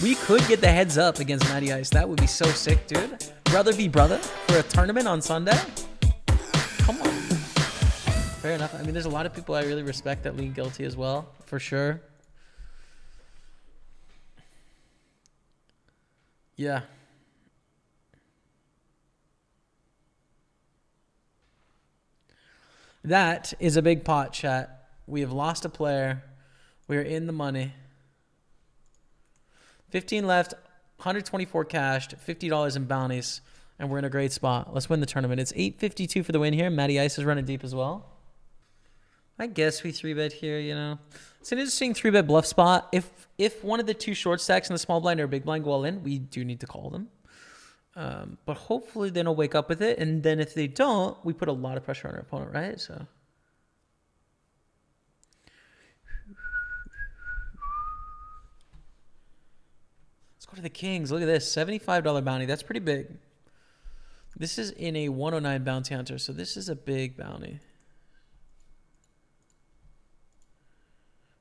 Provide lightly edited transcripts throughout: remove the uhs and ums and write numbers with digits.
We could get the heads up against Matty Ice. That would be so sick, dude. Brother v brother for a tournament on Sunday. Come on. Fair enough. I mean, there's a lot of people I really respect that lead guilty as well, for sure. Yeah. That is a big pot, chat. We have lost a player. We are in the money. 15 left, 124 cashed, $50 in bounties, and we're in a great spot. Let's win the tournament. It's 852 for the win here. Matty Ice is running deep as well. I guess we 3-bet here, you know. It's an interesting 3-bet bluff spot. If one of the two short stacks in the small blind or big blind go all in, we do need to call them. But hopefully they don't wake up with it. And then if they don't, we put a lot of pressure on our opponent, right? So... go to the Kings. Look at this. $75 bounty. That's pretty big. This is in a 109 bounty hunter, so this is a big bounty.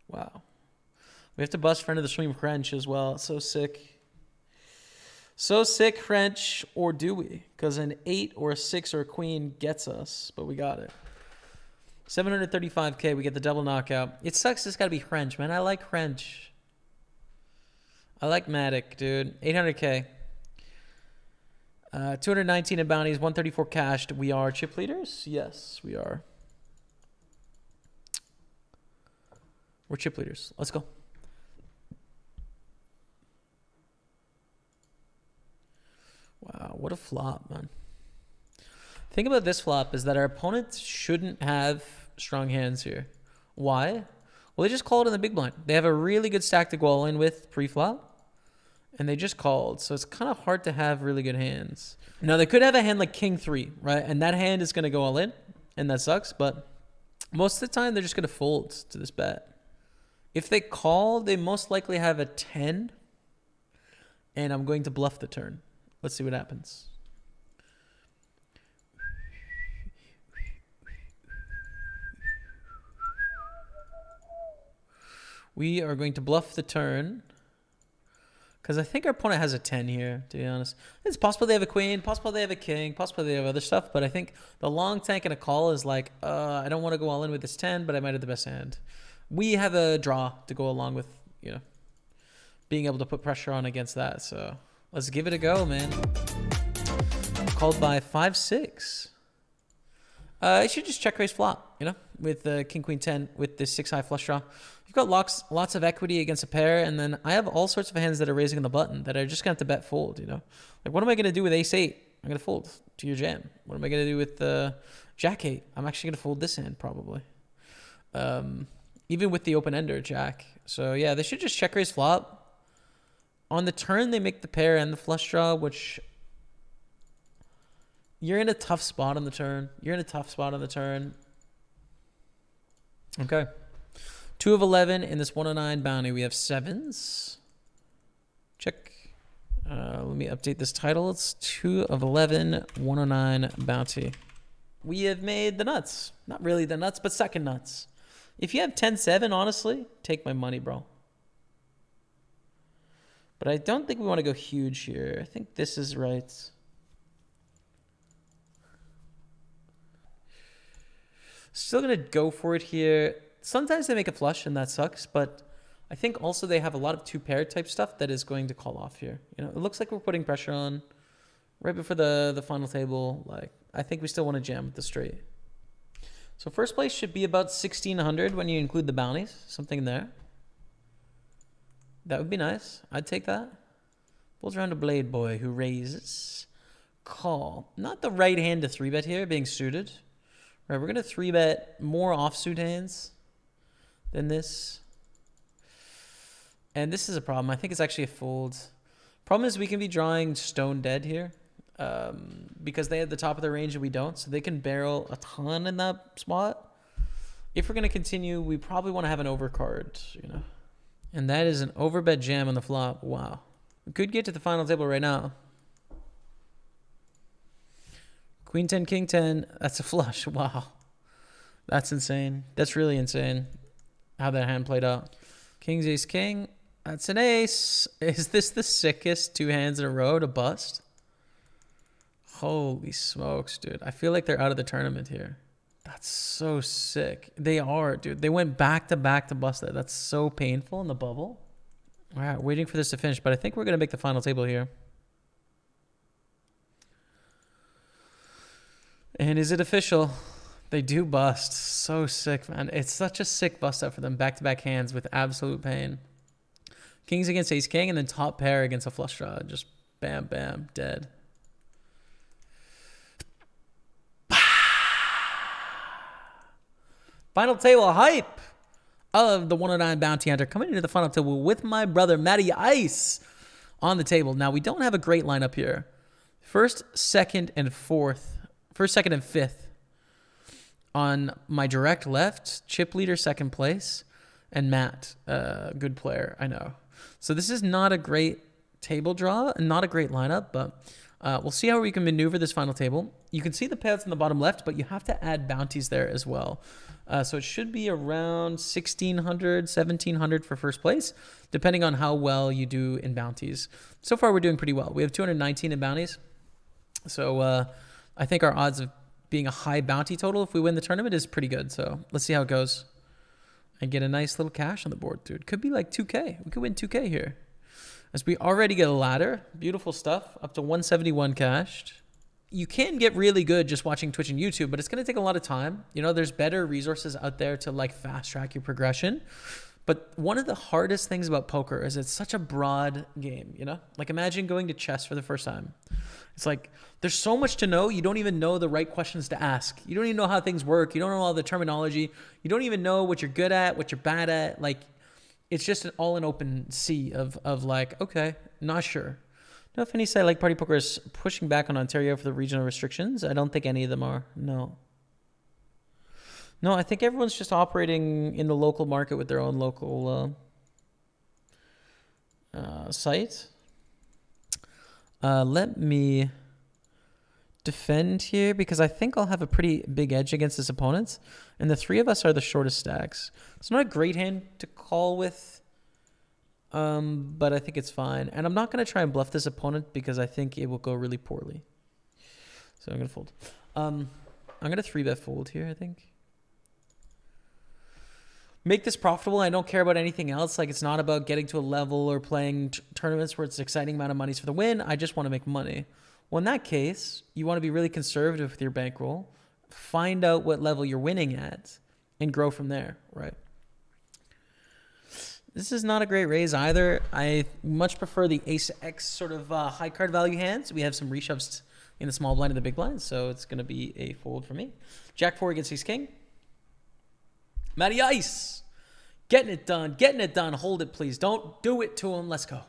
Wow. We have to bust friend of the stream French as well. It's so sick. So sick, French. Or do we? Because an 8 or a 6 or a queen gets us, but we got it. 735K. We get the double knockout. It sucks. It's got to be French, man. I like French. I like Matic, dude. 800K. 219 in bounties, 134 cashed. We are chip leaders? Yes, we are. We're chip leaders. Let's go. Wow, what a flop, man. Thing about this flop is that our opponents shouldn't have strong hands here. Why? Well, they just called in the big blind. They have a really good stack to go all in with pre-flop. And they just called, so it's kind of hard to have really good hands. Now, they could have a hand like King 3, right? And that hand is going to go all in, and that sucks. But most of the time, they're just going to fold to this bet. If they call, they most likely have a 10, and I'm going to bluff the turn. Let's see what happens. We are going to bluff the turn. Because I think our opponent has a 10 here, to be honest. It's possible they have a queen, possible they have a king, possible they have other stuff. But I think the long tank and a call is like, I don't want to go all in with this 10, but I might have the best hand. We have a draw to go along with, you know, being able to put pressure on against that. So let's give it a go, man. Called by 5-6. I should just check raise flop, you know, with the king, queen, 10 with the 6-high flush draw. You've got lots of equity against a pair, and then I have all sorts of hands that are raising on the button that are just going to have to bet fold, you know. Like, what am I going to do with ace-8? I'm going to fold to your jam. What am I going to do with jack-8? I'm actually going to fold this hand, probably. Even with the open-ender jack. So, yeah, they should just check raise flop. On the turn, they make the pair and the flush draw, which... You're in a tough spot on the turn. Okay. 2 of 11 in this 109 bounty. We have 7s. Check. Let me update this title. It's 2 of 11, 109 bounty. We have made the nuts. Not really the nuts, but second nuts. If you have 10-7, honestly, take my money, bro. But I don't think we want to go huge here. I think this is right. Still going to go for it here. Sometimes they make a flush, and that sucks. But I think also they have a lot of two-pair type stuff that is going to call off here. You know, it looks like we're putting pressure on right before the final table. Like, I think we still want to jam with the straight. So first place should be about 1,600 when you include the bounties. Something in there. That would be nice. I'd take that. Pulls around a Blade Boy who raises. Call. Not the right hand to 3-bet here, being suited. Right, we're going to 3-bet more offsuit hands than this. And this is a problem. I think it's actually a fold. Problem is we can be drawing stone dead here because they have the top of the range and we don't. So they can barrel a ton in that spot. If we're going to continue, we probably want to have an overcard, you know. And that is an overbet jam on the flop. Wow. We could get to the final table right now. Queen 10, king 10. That's a flush. Wow. That's insane. That's really insane how that hand played out. King's ace king. That's an ace. Is this the sickest 2 hands in a row to bust? Holy smokes, dude. I feel like they're out of the tournament here. That's so sick. They are, dude. They went back to back to bust that. That's so painful in the bubble. All right, waiting for this to finish, but I think we're going to make the final table here. And is it official? They do bust. So sick, man. It's such a sick bust up for them. Back-to-back hands with absolute pain. Kings against ace king, and then top pair against a flush draw. Just bam, bam, dead. Final table hype of the 109 Bounty Hunter coming into the final table with my brother Matty Ice on the table. Now, we don't have a great lineup here. First, second, and fifth. On my direct left, chip leader, second place, and Matt, good player, I know. So this is not a great table draw and not a great lineup, but we'll see how we can maneuver this final table. You can see the payouts in the bottom left, but you have to add bounties there as well. So it should be around 1,600, 1,700 for first place, depending on how well you do in bounties. So far, we're doing pretty well. We have 219 in bounties. So I think our odds of being a high bounty total if we win the tournament is pretty good. So let's see how it goes. And get a nice little cash on the board, dude. Could be like 2K. We could win 2K here. As we already get a ladder. Beautiful stuff. Up to 171 cashed. You can get really good just watching Twitch and YouTube, but it's going to take a lot of time. You know, there's better resources out there to like fast track your progression. But one of the hardest things about poker is it's such a broad game, you know? Like imagine going to chess for the first time. It's like there's so much to know. You don't even know the right questions to ask. You don't even know how things work. You don't know all the terminology. You don't even know what you're good at, what you're bad at. Like it's just all an open sea of like, okay, not sure. Know if any site like Party Poker is pushing back on Ontario for the regional restrictions? I don't think any of them are. No. No, I think everyone's just operating in the local market with their own local site. Let me defend here because I think I'll have a pretty big edge against this opponent. And the three of us are the shortest stacks. It's not a great hand to call with, but I think it's fine. And I'm not going to try and bluff this opponent because I think it will go really poorly. So I'm going to fold. I'm going to 3-bet fold here, I think. Make this profitable. I don't care about anything else. Like it's not about getting to a level or playing tournaments where it's an exciting amount of money for the win. I just want to make money. Well, in that case, you want to be really conservative with your bankroll. Find out what level you're winning at and grow from there, right? This is not a great raise either. I much prefer the Ace X sort of high card value hands. We have some reshoves in the small blind and the big blind, so it's going to be a fold for me. Jack 4 against Ace King. Matty Ice, getting it done, hold it please. Don't do it to him, let's go.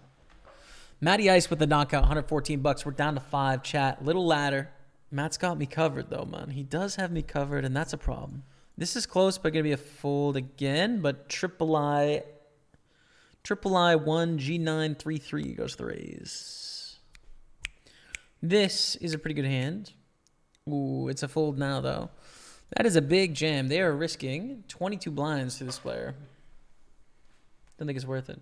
Matty Ice with the knockout, 114 bucks. We're down to 5, chat, little ladder. Matt's got me covered though, man. He does have me covered and that's a problem. This is close, but gonna be a fold again, but triple I 1, G9, 3, 3 goes the raise. This is a pretty good hand. Ooh, it's a fold now though. That is a big jam. They are risking 22 blinds to this player. Don't think it's worth it.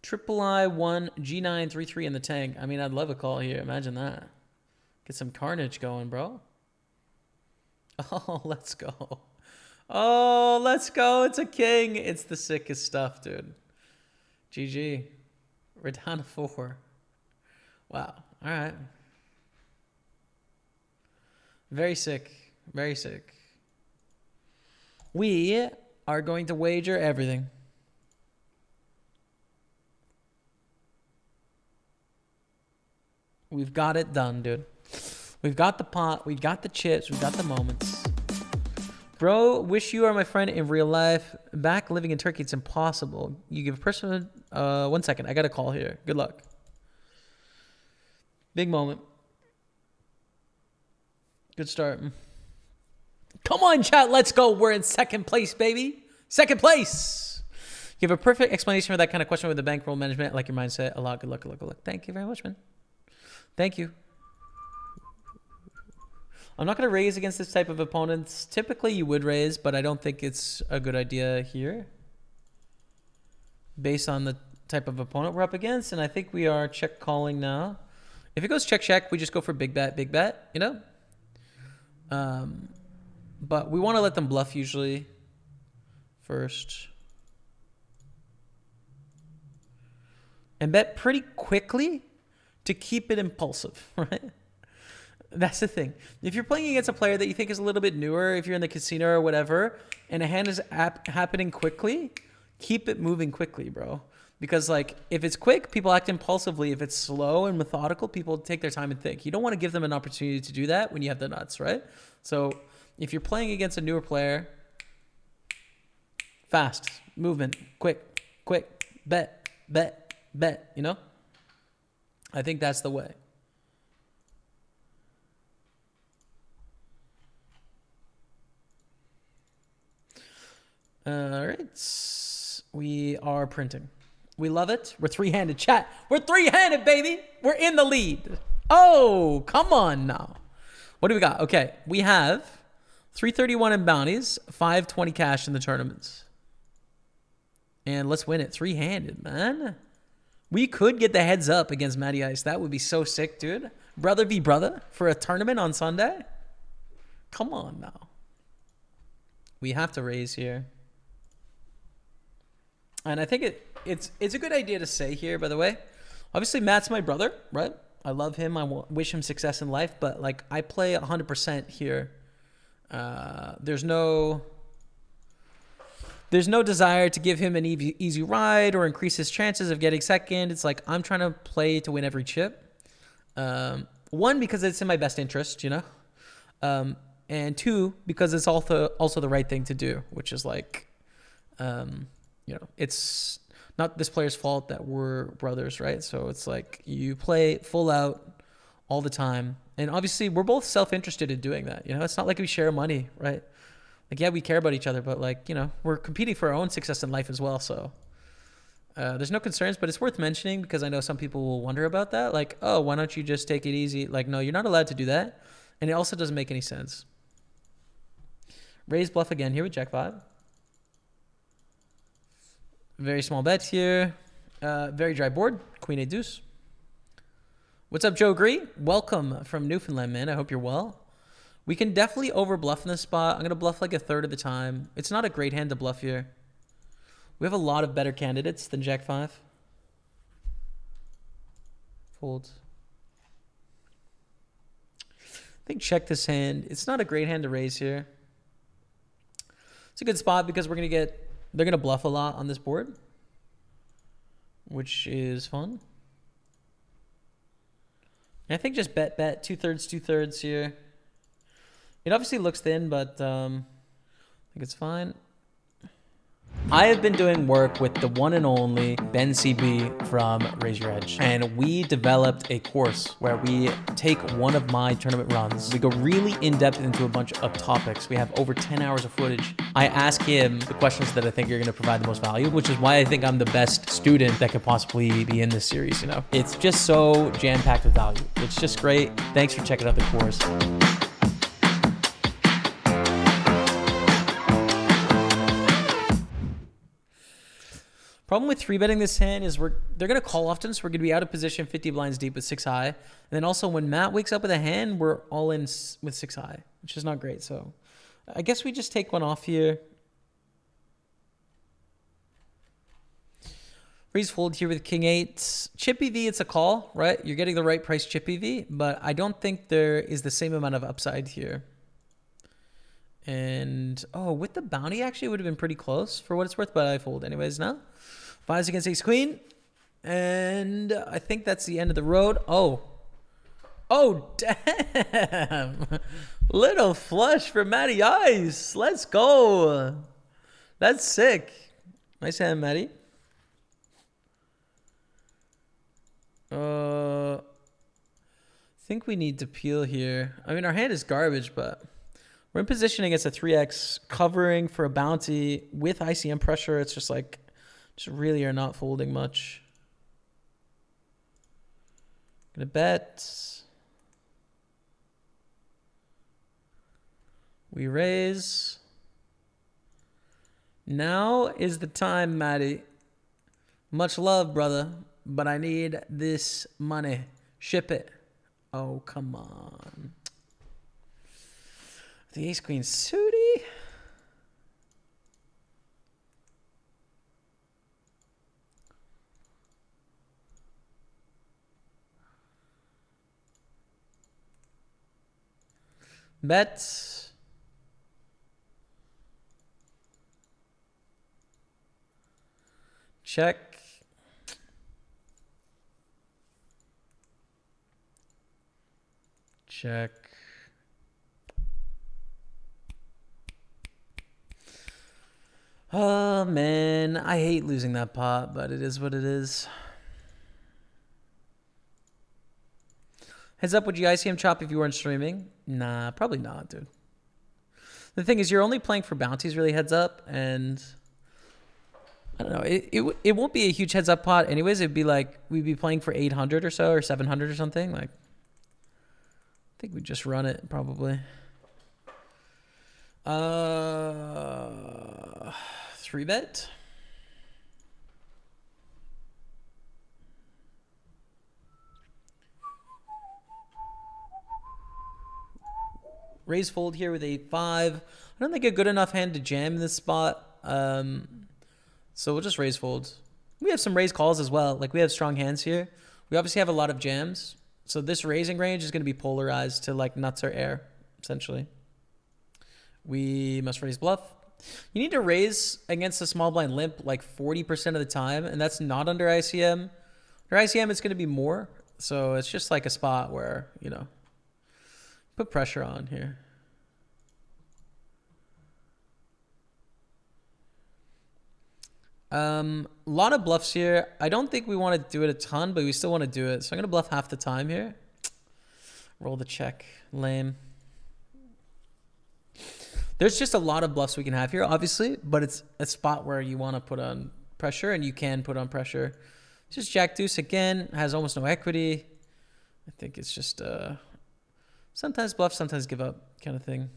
Triple I 1 G9 3 3 in the tank. I mean, I'd love a call here. Imagine that. Get some carnage going, bro. Oh, let's go. Oh, let's go. It's a king. It's the sickest stuff, dude. GG. We're down to 4. Wow. All right. Very sick. Very sick. We are going to wager everything. We've got it done, dude. We've got the pot. We've got the chips. We've got the moments. Bro, wish you are my friend in real life. Back living in Turkey, it's impossible. You give a person... 1 second. I got a call here. Good luck. Big moment. Good start. Come on, chat. Let's go. We're in second place, baby. Second place. You have a perfect explanation for that kind of question with the bankroll management. I like your mindset a lot. Good luck, good luck, good luck. Thank you very much, man. Thank you. I'm not going to raise against this type of opponents. Typically, you would raise, but I don't think it's a good idea here. based on the type of opponent we're up against. And I think we are check calling now. If it goes check, check, we just go for big bet, you know? But we want to let them bluff usually first. And bet pretty quickly to keep it impulsive, right? That's the thing. If you're playing against a player that you think is a little bit newer, if you're in the casino or whatever, and a hand is happening quickly, keep it moving quickly, bro. Because like if it's quick, people act impulsively. If it's slow and methodical, people take their time and think. You don't want to give them an opportunity to do that when you have the nuts, right? So if you're playing against a newer player, fast, movement, quick, bet, you know? I think that's the way. All right. We are printing. We love it. We're three-handed, chat. We're three-handed, baby. We're in the lead. Oh, come on now. What do we got? Okay, we have 331 in bounties, 520 cash in the tournaments. And let's win it three-handed, man. We could get the heads up against Matty Ice. That would be so sick, dude. Brother v. brother for a tournament on Sunday. Come on now. We have to raise here. And I think it's a good idea to say here, by the way. Obviously, Matt's my brother, right? I love him. I wish him success in life. But, like, I play 100% here. There's no desire to give him an easy ride or increase his chances of getting second. It's like I'm trying to play to win every chip. One, because it's in my best interest, you know? And two, because it's also the right thing to do, which is like... you know, it's not this player's fault that we're brothers, right? So it's like you play full out all the time. And obviously, we're both self-interested in doing that. You know, it's not like we share money, right? Like, yeah, we care about each other, but like, you know, we're competing for our own success in life as well. So there's no concerns, but it's worth mentioning because I know some people will wonder about that. Like, oh, why don't you just take it easy? Like, no, you're not allowed to do that. And it also doesn't make any sense. Raise bluff again here with Jack 5. Very small bet here. Very dry board. Queen 8 deuce. What's up, Joe Gree? Welcome from Newfoundland, man. I hope you're well. We can definitely over bluff in this spot. I'm going to bluff like a third of the time. It's not a great hand to bluff here. We have a lot of better candidates than Jack 5. Fold. I think check this hand. It's not a great hand to raise here. It's a good spot because we're going to get... They're going to bluff a lot on this board, which is fun. And I think just bet, 2/3 here. It obviously looks thin, but I think it's fine. I have been doing work with the one and only Ben CB from Raise Your Edge. And we developed a course where we take one of my tournament runs. We go really in-depth into a bunch of topics. We have over 10 hours of footage. I ask him the questions that I think are going to provide the most value, which is why I think I'm the best student that could possibly be in this series, you know? It's just so jam-packed with value. It's just great. Thanks for checking out the course. Problem with 3-betting this hand is they're going to call often, so we're going to be out of position 50 blinds deep with 6 high. And then also when Matt wakes up with a hand, we're all in with 6 high, which is not great. So I guess we just take one off here. Raise fold here with King 8. Chip EV, it's a call, right? You're getting the right price chip EV, but I don't think there is the same amount of upside here. And, oh, with the bounty, actually, it would have been pretty close for what it's worth, but I fold anyways now. 5s against ace queen. And I think that's the end of the road. Oh. Oh, damn. Little flush for Matty Ice. Let's go. That's sick. Nice hand, Matty. I think we need to peel here. I mean, our hand is garbage, but we're in position against a 3x, covering for a bounty with ICM pressure. It's just like, just really are not folding much. Gonna bet. We raise. Now is the time, Matty. Much love, brother, but I need this money. Ship it. Oh, come on. The ace queen suited. Bet. Check. Check. Oh, man. I hate losing that pot, but it is what it is. Heads up, would you ICM chop if you weren't streaming? Nah, probably not, dude. The thing is, you're only playing for bounties, really, heads up, and I don't know. It won't be a huge heads up pot anyways. It'd be like we'd be playing for 800 or so, or 700 or something. Like, I think we'd just run it, probably. 3-bet. Raise fold here with 8-5. I don't think a good enough hand to jam in this spot. So we'll just raise fold. We have some raise calls as well. Like, we have strong hands here. We obviously have a lot of jams. So this raising range is going to be polarized to like nuts or air, essentially. We must raise bluff. You need to raise against a small blind limp like 40% of the time, and that's not under ICM. Under ICM, it's going to be more. So it's just like a spot where, you know, put pressure on here. A lot of bluffs here. I don't think we want to do it a ton, but we still want to do it. So I'm going to bluff half the time here. Roll the check. Lame. There's just a lot of bluffs we can have here, obviously, but it's a spot where you want to put on pressure, and you can put on pressure. It's just Jack Deuce again. Has almost no equity. I think it's just sometimes bluff, sometimes give up kind of thing.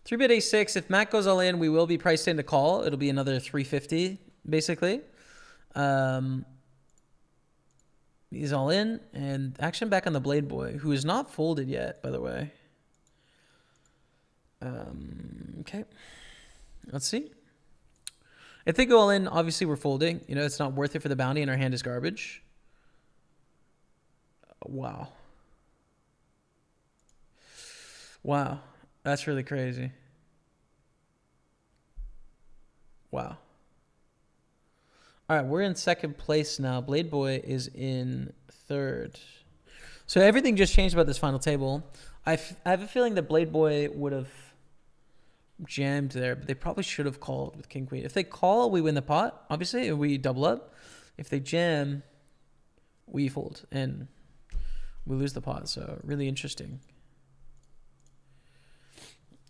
3-bet A6. If Matt goes all in, we will be priced in to call. It'll be another 350, basically. He's all in. And action back on the Blade Boy, who is not folded yet, by the way. Okay. Let's see. If they go all in, obviously we're folding. You know, it's not worth it for the bounty, and our hand is garbage. Wow. Wow. That's really crazy. Wow. All right, we're in second place now. Blade Boy is in third. So everything just changed about this final table. I have a feeling that Blade Boy would have jammed there, but they probably should have called with King Queen. If they call, we win the pot, obviously, and we double up. If they jam, we fold, and we lose the pot. So really interesting.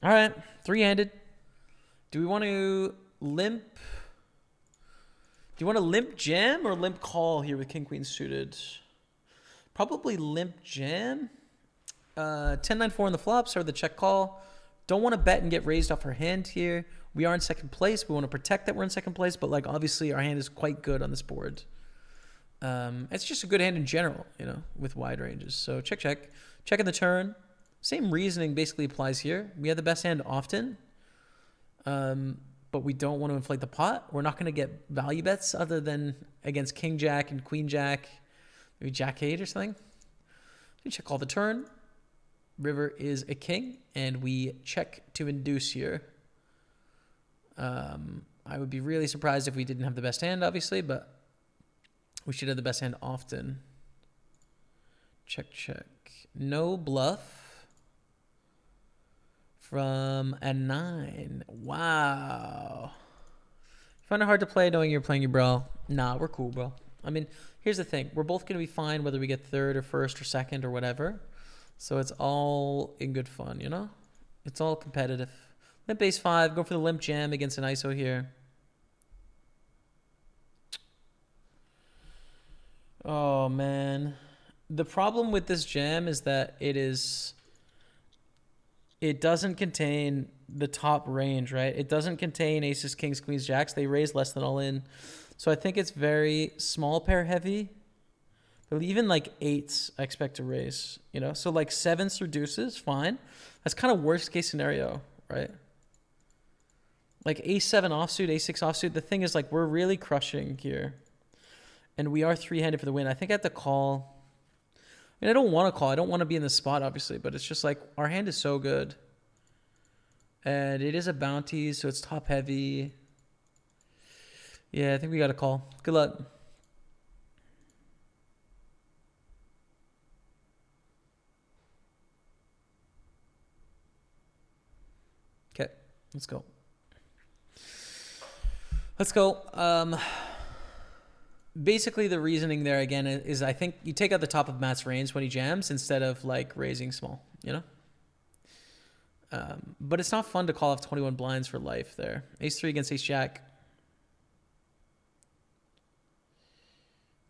All right, three-handed. Do we want to limp? Do you want to limp jam or limp call here with King Queen suited? Probably limp jam. 10-9-4 on the flops or the check call. Don't want to bet and get raised off her hand here. We are in second place. We want to protect that we're in second place, but like obviously our hand is quite good on this board. It's just a good hand in general, you know, with wide ranges. So check, check. Checking the turn. Same reasoning basically applies here. We have the best hand often, but we don't want to inflate the pot. We're not going to get value bets other than against King Jack and Queen Jack, maybe Jack 8 or something. We check all the turn. River is a king, and we check to induce here. I would be really surprised if we didn't have the best hand, obviously, but we should have the best hand often. Check, check. No bluff. From a 9. Wow. You find it hard to play knowing you're playing your bro? Nah, we're cool, bro. I mean, here's the thing. We're both going to be fine whether we get third or first or second or whatever. So it's all in good fun, you know? It's all competitive. Limp base 5. Go for the limp jam against an ISO here. Oh, man. The problem with this jam is that it is it doesn't contain the top range, right? It doesn't contain aces, kings, queens, jacks. They raise less than all in. So I think it's very small pair heavy. But even like eights, I expect to raise, you know? So like sevens through deuces, fine. That's kind of worst case scenario, right? Like a7 offsuit, a6 offsuit. The thing is like we're really crushing here. And we are three-handed for the win. I think I have to call. I mean, I don't want to call. I don't want to be in the spot, obviously. But it's just like our hand is so good. And it is a bounty, so it's top heavy. Yeah, I think we got to call. Good luck. Okay, let's go. Let's go. Basically, the reasoning there, again, is I think you take out the top of Matt's range when he jams instead of, like, raising small, you know? But it's not fun to call off 21 blinds for life there. Ace-3 against ace-jack.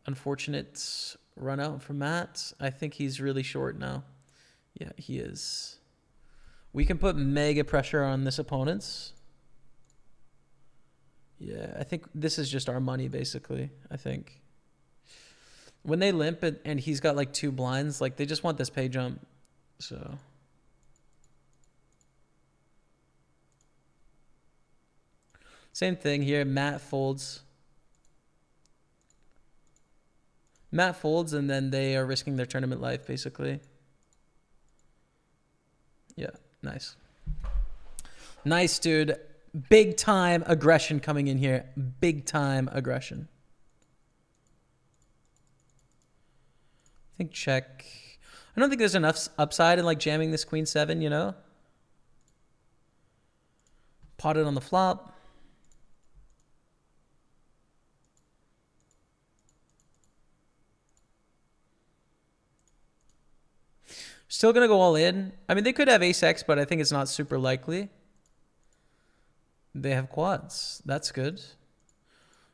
Unfortunate run out for Matt. I think he's really short now. Yeah, he is. We can put mega pressure on this opponent's. Yeah, I think this is just our money, basically, I think. When they limp and he's got like 2 blinds, like they just want this pay jump. So. Same thing here. Matt folds. Matt folds and then they are risking their tournament life, basically. Yeah, nice. Nice, dude. Big time aggression coming in here. Big time aggression. I think check. I don't think there's enough upside in like jamming this queen 7, you know? Potted on the flop. Still going to go all in. I mean, they could have ace-x, but I think it's not super likely. They have quads. That's good.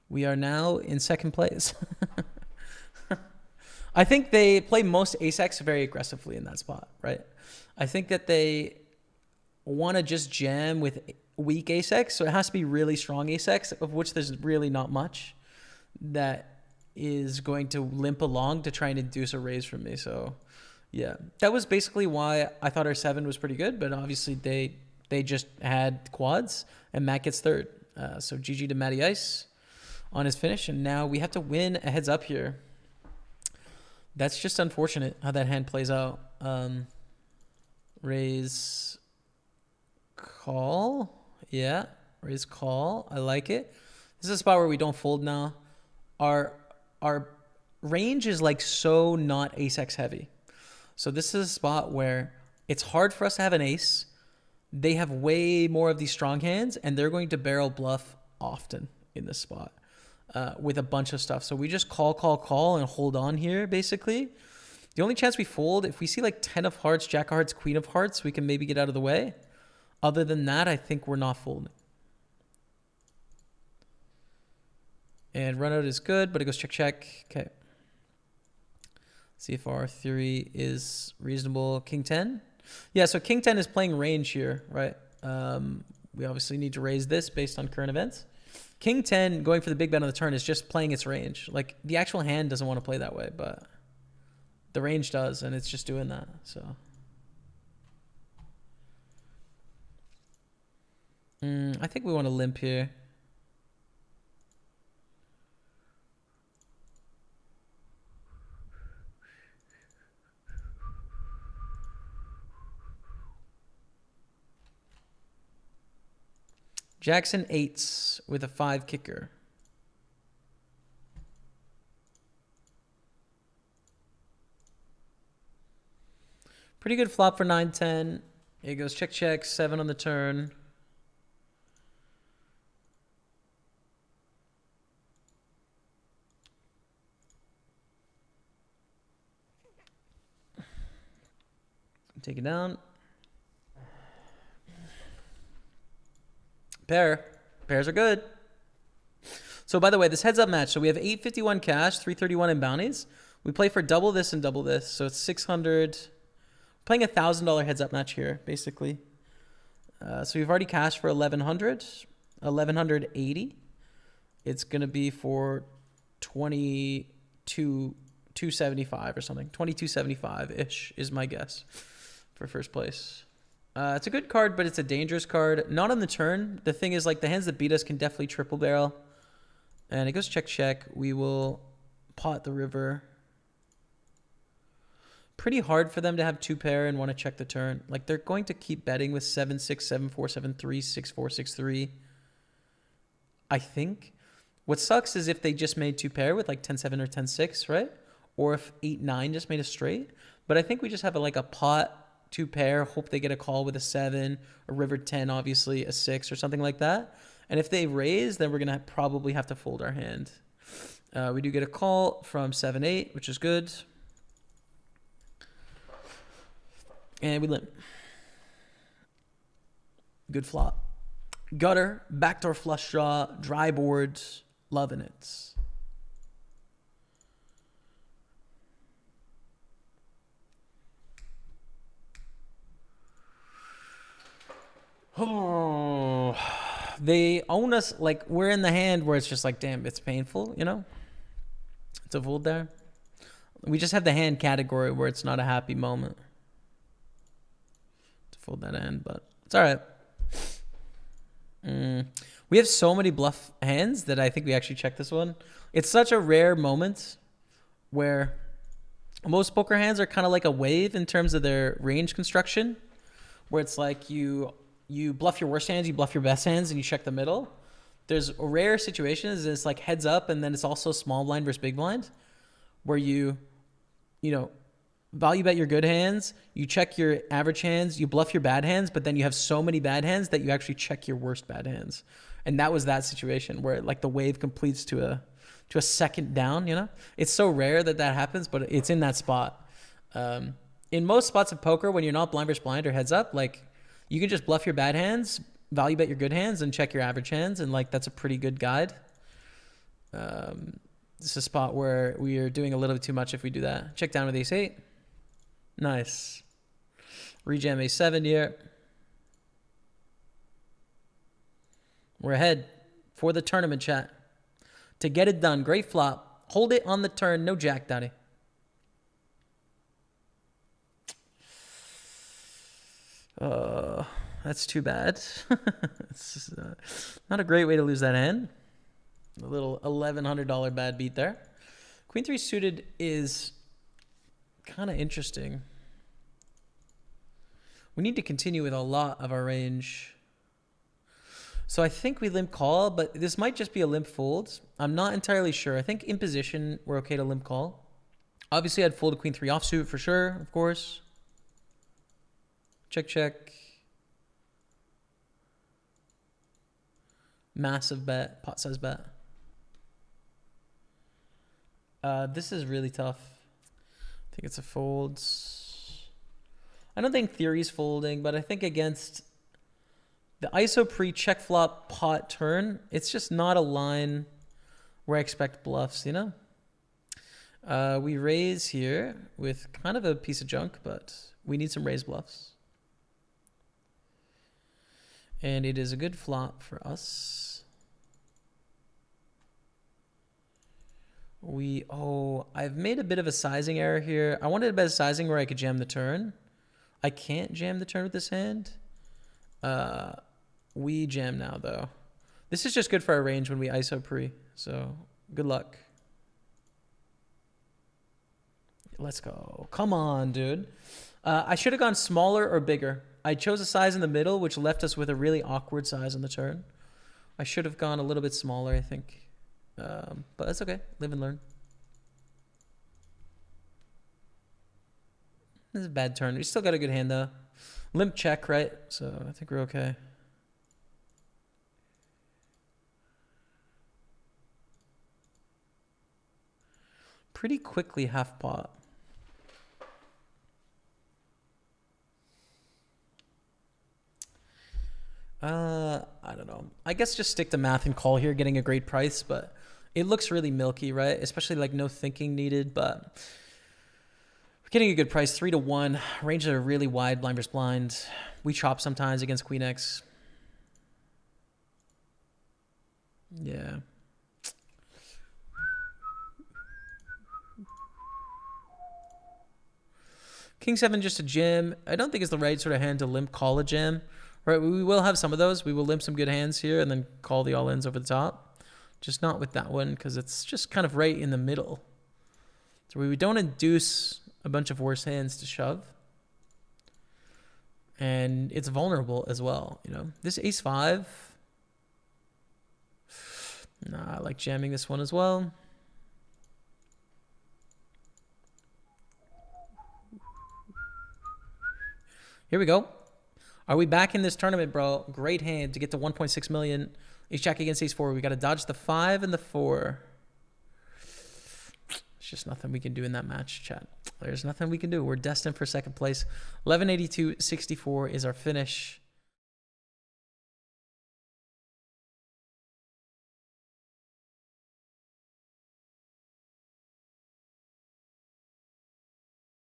We are now in second place. I think they play most ace-x very aggressively in that spot, right? I think that they want to just jam with weak ace-x, so it has to be really strong ace-x, of which there's really not much that is going to limp along to try and induce a raise from me, so... Yeah, that was basically why I thought our 7 was pretty good, but obviously they just had quads, and Matt gets third. So GG to Matty Ice on his finish, and now we have to win a heads up here. That's just unfortunate how that hand plays out. Raise, call. Yeah, raise, call. I like it. This is a spot where we don't fold now. Our range is like so not ace-x heavy. So this is a spot where it's hard for us to have an ace. They have way more of these strong hands, and they're going to barrel bluff often in this spot with a bunch of stuff. So we just call, and hold on here, basically. The only chance we fold, if we see like 10 of hearts, jack of hearts, queen of hearts, we can maybe get out of the way. Other than that, I think we're not folding. And run out is good, but it goes check, check. Okay. See if our theory is reasonable. King 10. Yeah, so King 10 is playing range here, right? We obviously need to raise this based on current events. King 10 going for the big bet on the turn is just playing its range. Like the actual hand doesn't want to play that way, but the range does, and it's just doing that. So I think we want to limp here. Jackson 8s with a 5 kicker. Pretty good flop for 9-10. It goes check, check, 7 on the turn. Take it down. Pairs are good. So by the way, this heads up match. So we have 851 cash, 331 in bounties. We play for double this and double this. So it's 600. Playing $1,000 heads up match here, basically. So we've already cashed for 1100, 1180. It's going to be for 275 or something. 2275-ish is my guess for first place. It's a good card, but it's a dangerous card. Not on the turn. The thing is, like, the hands that beat us can definitely triple barrel. And it goes check, check. We will pot the river. Pretty hard for them to have two pair and want to check the turn. Like, they're going to keep betting with 7-6, 7-4, 7-3, 6-4, 6-3. I think. What sucks is if they just made two pair with like 10-7 or 10-6, right? Or if 8-9 just made a straight. But I think we just have like a pot, two pair, hope they get a call with a 7, a river 10, obviously, a 6 or something like that. And if they raise, then we're going to probably have to fold our hand. We do get a call from 7-8, which is good. And we limp. Good flop. Gutter, backdoor flush draw, dry boards, loving it. Oh, they own us. Like, we're in the hand where it's just like, damn, it's painful, you know? It's a fold there. We just have the hand category where it's not a happy moment to fold that hand, but it's all right. We have so many bluff hands that I think we actually check this one. It's such a rare moment where most poker hands are kind of like a wave in terms of their range construction, where it's like you bluff your worst hands, you bluff your best hands, and you check the middle. There's rare situations, it's like heads up, and then it's also small blind versus big blind, where you know, value bet your good hands, you check your average hands, you bluff your bad hands, but then you have so many bad hands that you actually check your worst bad hands. And that was that situation where like the wave completes to a second down, you know? It's so rare that happens, but it's in that spot. In most spots of poker, when you're not blind versus blind or heads up, like you can just bluff your bad hands, value bet your good hands, and check your average hands, and like that's a pretty good guide. This is a spot where we are doing a little bit too much if we do that. Check down with ace-8. Nice. Rejam a7 here. We're ahead for the tournament, chat. To get it done. Great flop. Hold it on the turn. No jack, daddy. That's too bad. It's not a great way to lose that hand. A little $1,100 bad beat there. Queen 3 suited is kind of interesting. We need to continue with a lot of our range. So I think we limp call, but this might just be a limp fold. I'm not entirely sure. I think in position, we're okay to limp call. Obviously, I'd fold a Queen 3 offsuit for sure, of course. Check, check. Massive bet, pot size bet. This is really tough. I think it's a fold. I don't think theory's folding, but I think against the ISO pre-check flop pot turn, it's just not a line where I expect bluffs, you know? We raise here with kind of a piece of junk, but we need some raise bluffs. And it is a good flop for us. I've made a bit of a sizing error here. I wanted a bit of sizing where I could jam the turn. I can't jam the turn with this hand. We jam now, though. This is just good for our range when we ISO pre. So, good luck. Let's go. Come on, dude. I should have gone smaller or bigger. I chose a size in the middle, which left us with a really awkward size on the turn. I should have gone a little bit smaller, I think. But that's okay. Live and learn. This is a bad turn. We still got a good hand, though. Limp check, right? So I think we're okay. Pretty quickly half pot. I don't know. I guess just stick to math and call here, getting a great price, but it looks really milky, right? Especially like no thinking needed, but Getting a good price, 3 to 1. Ranges are really wide, blind versus blind. We chop sometimes against Queen X. Yeah. King 7 just a jam. I don't think it's the right sort of hand to limp call a jam. Right, we will have some of those. We will limp some good hands here and then call the all-ins over the top. Just not with that one because it's just kind of right in the middle. So we don't induce a bunch of worse hands to shove. And it's vulnerable as well, you know. This ace 5. Nah, I like jamming this one as well. Here we go. Are we back in this tournament, bro? Great hand to get to 1.6 million. Ace jack against ace 4. We got to dodge the 5 and the 4. There's just nothing we can do in that match, chat. There's nothing we can do. We're destined for second place. 1182.64 is our finish.